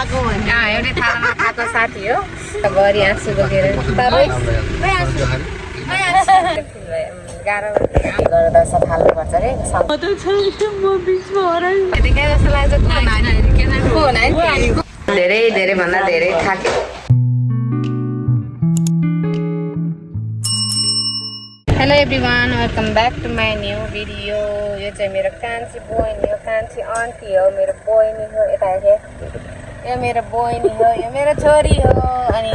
एउटै थालामा खाएको साथी हो घरि आँसु बोकेर गाह्रो गर्दा सफाल्नुपर्छ अरे धेरै धेरै भन्दा धेरै थाक्यो। Hello everyone, welcome back to my new video. यो चाहिँ मेरो कान्छी बहिनी हो, कान्छी आन्टी हो, मेरो बहिनी हो। यता हेर, यो मेरो बहिनी हो, यो मेरो छोरी हो। अनि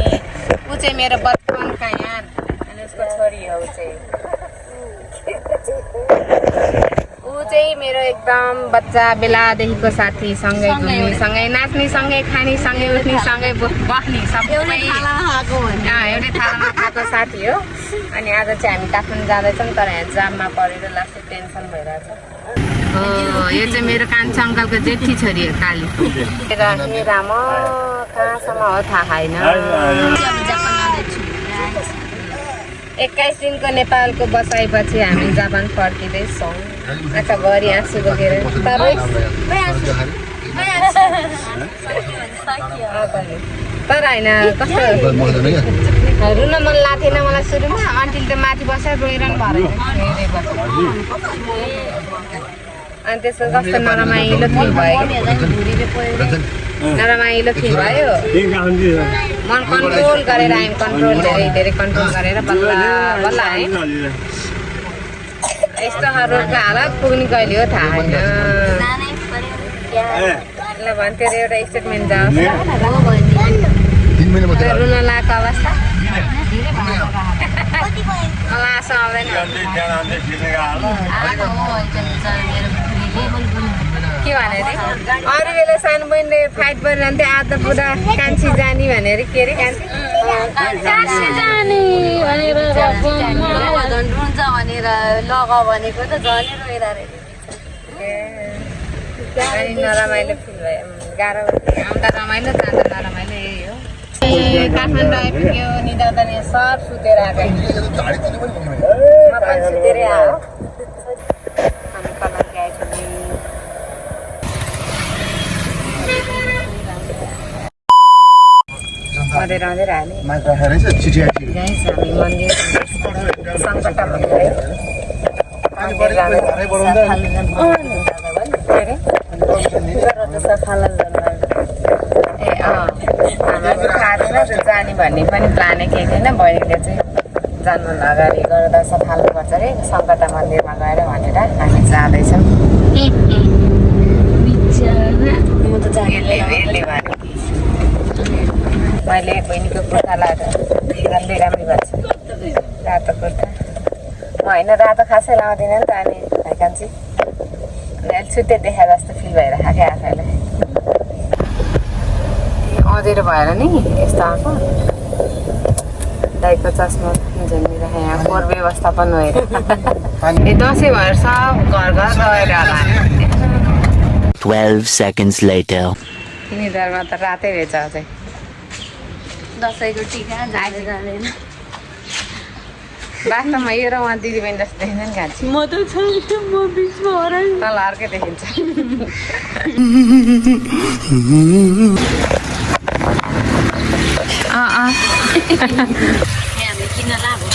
ऊ चाहिँ मेरो बचपनका यार अनि उसको छोरी हो। ऊ चाहिँ मेरो एकदम बच्चा बेलादेखिको साथी, सँगै घुम्ने, सँगै नाच्ने, सँगै खाने, सँगै उठ्ने, सँगै बस्ने, सबै एउटै थालामा खाएको साथी हो। अनि आज चाहिँ हामी काठमाडौँ जाँदैछौँ, तर यहाँ जाममा परेर लास्ट टेन्सन भइरहेछ। यो चाहिँ मेरो कान्छा अङ्कलको जेठी छोरी हो काली। राम कहाँसम्म हो थाहा छैन। 21 दिनको नेपालको बसाइपछि हामी जापान फर्किँदैछौँ। आँखाभरि आँसु बोकेर तर होइन कस्तो रुन मन लाग्थेन मलाई सुरुमा। आन्टीले त माथि बसेर रोइरहनु भयो अनि त्यसको कस्तो नरमाइलो फिल भयो, नरमाइलो फिल भयो। मन कन्ट्रोल गरेर आयौँ, कन्ट्रोल धेरै धेरै कन्ट्रोल गरेर बल्ल बल्ल आयौँ। यस्तो रोडको हालत पुग्ने कहिले हो थाहा छैन। ल भन्थ्यो अरे एउटा स्टेटमेन्ट जाओस् रुन लागेको अवस्था मलाई आशा आउँदैन। के भने अरे अरू बेला सानो बहिनीले फाइट गरिरहन्थ्यो, आज त पुरा कान्छी जाने भनेर। के अरे कान्छी जाने भनेर हुन्छ भनेर लगाऊ भनेको त झनै रोइरहेको। नरमाइलो फिल भयो, गाह्रो आउँदा रमाइलो जाँदा नरमाइलो यही हो। काठमाडौँ आइपुग्यो, निदाउँदा नि सब सुतेर आएको, म पनि सुतेरै आयो। हामी कलरकी आइपुग्यौँ। मधेर मधेर हाल्यो हामी मन्दिर सङ्कटा मन्दिर जाने भन्ने पनि प्लानै केही थिएन। बहिनीले चाहिँ जन्मभन्दा अगाडि गर्दा सफाल्नुपर्छ अरे सङ्कटा मन्दिरमा गएर भनेर हामी जाँदैछौँ। मैले बहिनीको कुर्ता लाएर राम्रै राम्रै भएको छ, रातो कुर्ता। म होइन रातो खासै लाउँदिनँ नि त। अनि भाइकान्छी अहिले छुट्टै देखा जस्तो फिल भइरहेको क्या आफैलाई। अँधेरो भएर नि यस्तो आएको। दाइको चस्मा झन्डिरहेको यहाँ फोहोर व्यवस्थापन भएर ए दसैँ भएर सब घर घर गएर होला। 12 seconds later. तिनीहरूमा त रातै रहेछ अझै। दसैँको टिका जाँदैन। बाटोमा यो र उहाँ दिदीबहिनी जस्तो देखिन्छ नि कान्छी। म त छैन, म बिचमा हराएँ। तल अर्कै देखिन्छ। हामी किन लाभो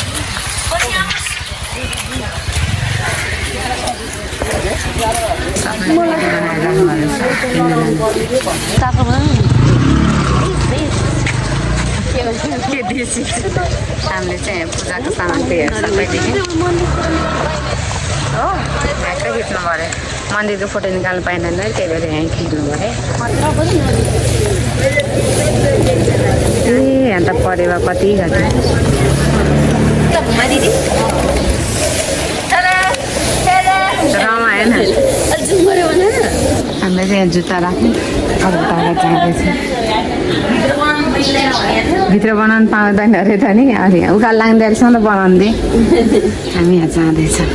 हामीले चाहिँ पूजाको सामान त्यही सबै देख्यौँ हो। यहाँकै खिच्नु पऱ्यो, मन्दिरको फोटो निकाल्नु पाइँदैन, त्यही भएर यहीँ खिच्नु पऱ्यो। ए यहाँ त परेवा कति घट्यो। रमाएन हामीले चाहिँ यहाँ जुत्ता राख्ने अब टाढा जाँदैछ। भित्र बनाउनु पाउँदैन अरे त नि। अनि उकालो लाग्दैसम्म त बनाउनु दे। हामी यहाँ जाँदैछौँ।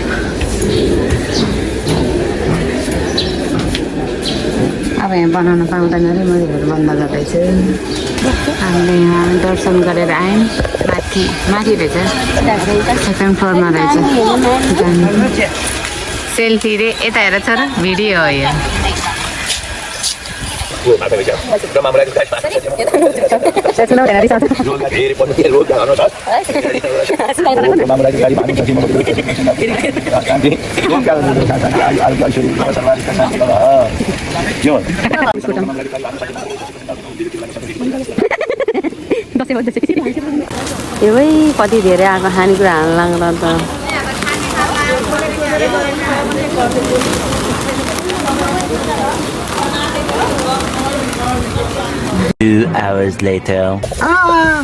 अब यहाँ बनाउन पाउँदैन अरे, मन्दिरहरू बन्द गर्दैछु। हामीले यहाँ दर्शन गरेर आयौँ। माथि रहेछ, सेकेन्ड फ्लोरमा रहेछ। सेल्फी रे यता हेर छ र भिडियो हो यो। यो कति धेरै आएको खानेकुरा हाल्न लाग्दा त 2 hours later.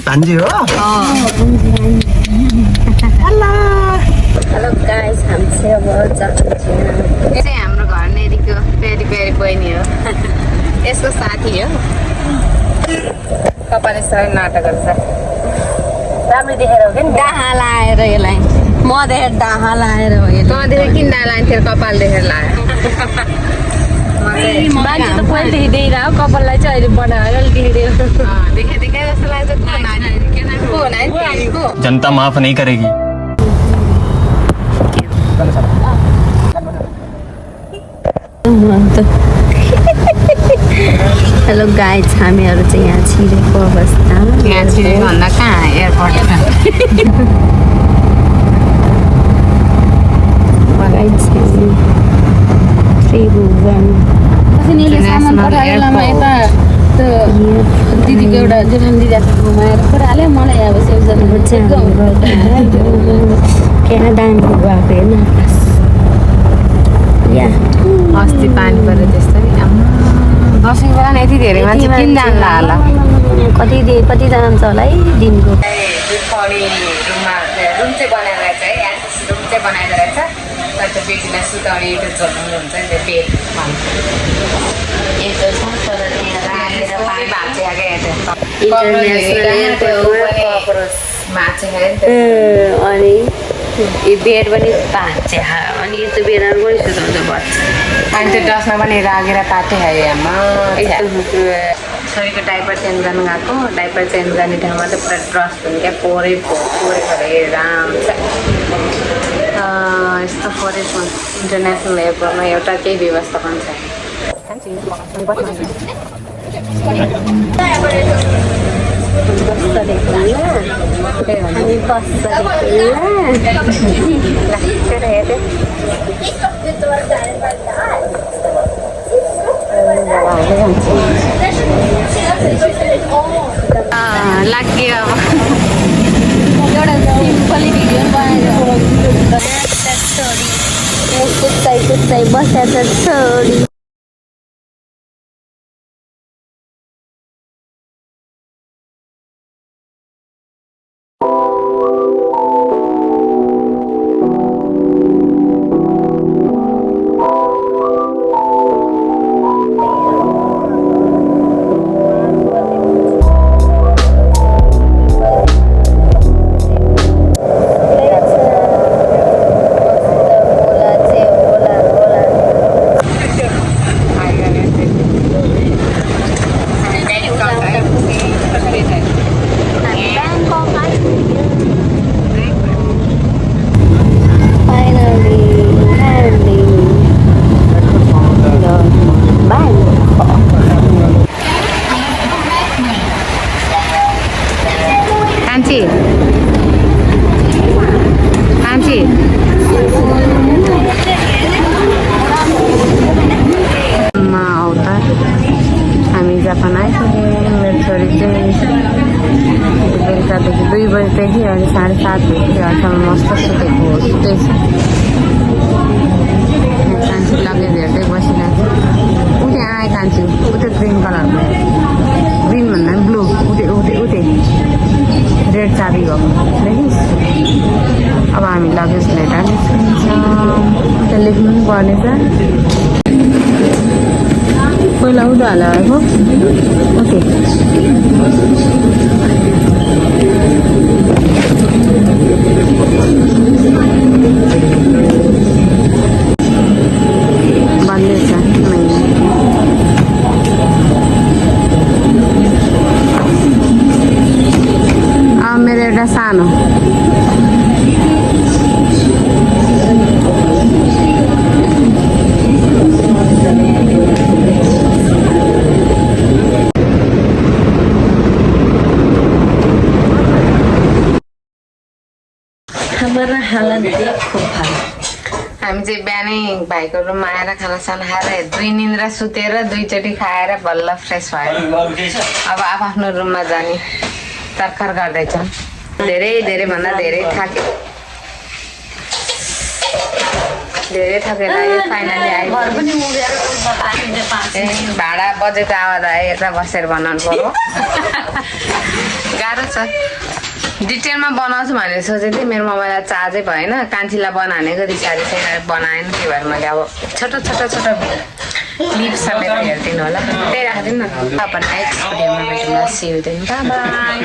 단지 हो हेलो गाइस हामी चाहिँ अब जान्छौँ यो चाहिँ हाम्रो घर नेरीको प्यारी प्यारी बहिनी हो यसको साथी हो कपाल यसरी नाटक गर्छ राम्रो देखेर हो कि डाहा लाएर यसलाई म देखेर डाहा लाएर हो यसले तँ देखेर किन लान्थ्यो कपाल देखेर लायो मान्छे त पहिलेदेखि देखिरह कपाललाई चाहिँ अहिले बनाएर देखिदियो देखे देखे जस्तो लाग्छ को हो नानी को जनता माफ नहीं करेगी हेलो गाइस हामीहरू चाहिँ यहाँ छिरेको अवस्था यहाँ छिरेको भन्दा कहाँ एयरपोर्ट गाइस त्रिभुवन सामान पठाएर यता दिदीको एउटा जेठान दिदी घुमाएर पुऱ्याले मलाई अब सेउजन चाहिँ क्या दामी भएको हेर्न अस्ति पानी पऱ्यो त्यस्तो नि दसैँको बेला यति धेरै मान्छे किन जान्ला होला कतिजना हुन्छ होला है दिनको रुममा रुम चाहिँ बनाएर रहेछ है एटलिस्ट रुम चाहिँ बनाएर रहेछ तर त्यो बेटीलाई सुताउने त्यो झोल्नु हुन्छ नि त्यो बेड अनि यो बेड पनि भाँचे अनि यस्तो बेडहरू पनि सुताउँछ बच्चा अनि त्यो डस्टमा पनि राखेर पाटे खायो आमा छोरीको डाइपर चेन्ज गर्नु गएको डाइपर चेन्ज गर्ने ठाउँमा त पुरा डस्ट हुन्छ क्या पोरेको राम यस्तो पोरेको इन्टरनेसनल एयरपोर्टमा एउटा केही व्यवस्था पनि छ लाग्यो अब एउटा सिम्पली भिडियो बनाएर कुच्चाइ बसेर छोडी हामी जापान आइसक्यौँ मेरो छोरी चाहिँ बेलुकादेखि 2 बजीदेखि अहिले 7:30 बजीसम्म मस्त सुतेको सुतेछ कान्छी लगेज हेर्दै बसिरहेको छ उठे आए कान्छी उतै ग्रिन कलरमा ग्रिन भन्दा पनि ब्लू उठे रेड चाबी गएको देखिस् अब हामी लगेज लिएर निस्किन्छौँ त्यहाँ लेख्नु पनि पर्नेछ पहिला उदो हालेको ओके बन्दैछ अब मेरो एउटा सानो गरेर खाँदा धेरै खुब खायो हामी चाहिँ बिहानै भाइको रुममा आएर खानासाना खाएर 2 निन्द्रा सुतेर 2 चोटि खाएर बल्ल फ्रेस भयो अब आफ्नो रुममा जाने तर्खर गर्दैछौँ धेरै भन्दा धेरै थाक्यो फाइनली आयो घर पनि उडेर उठ्दा पानी भाडा बजेको आवाज आयो यता बसेर बनाउनु पर्यो गाह्रो छ डिटेलमा बनाउँछु भनेर सोचेको थिएँ मेरो मोबाइललाई चार्जै भएन कान्छीलाई बनानेको रिसारी बनाएन त्यही भएर मैले अब छोटो क्लिप समेत हेरिदिनु होला त्यही राखिदिनु न नेक्स्ट भिडियोमा भेटौँला सी यु देन बाइ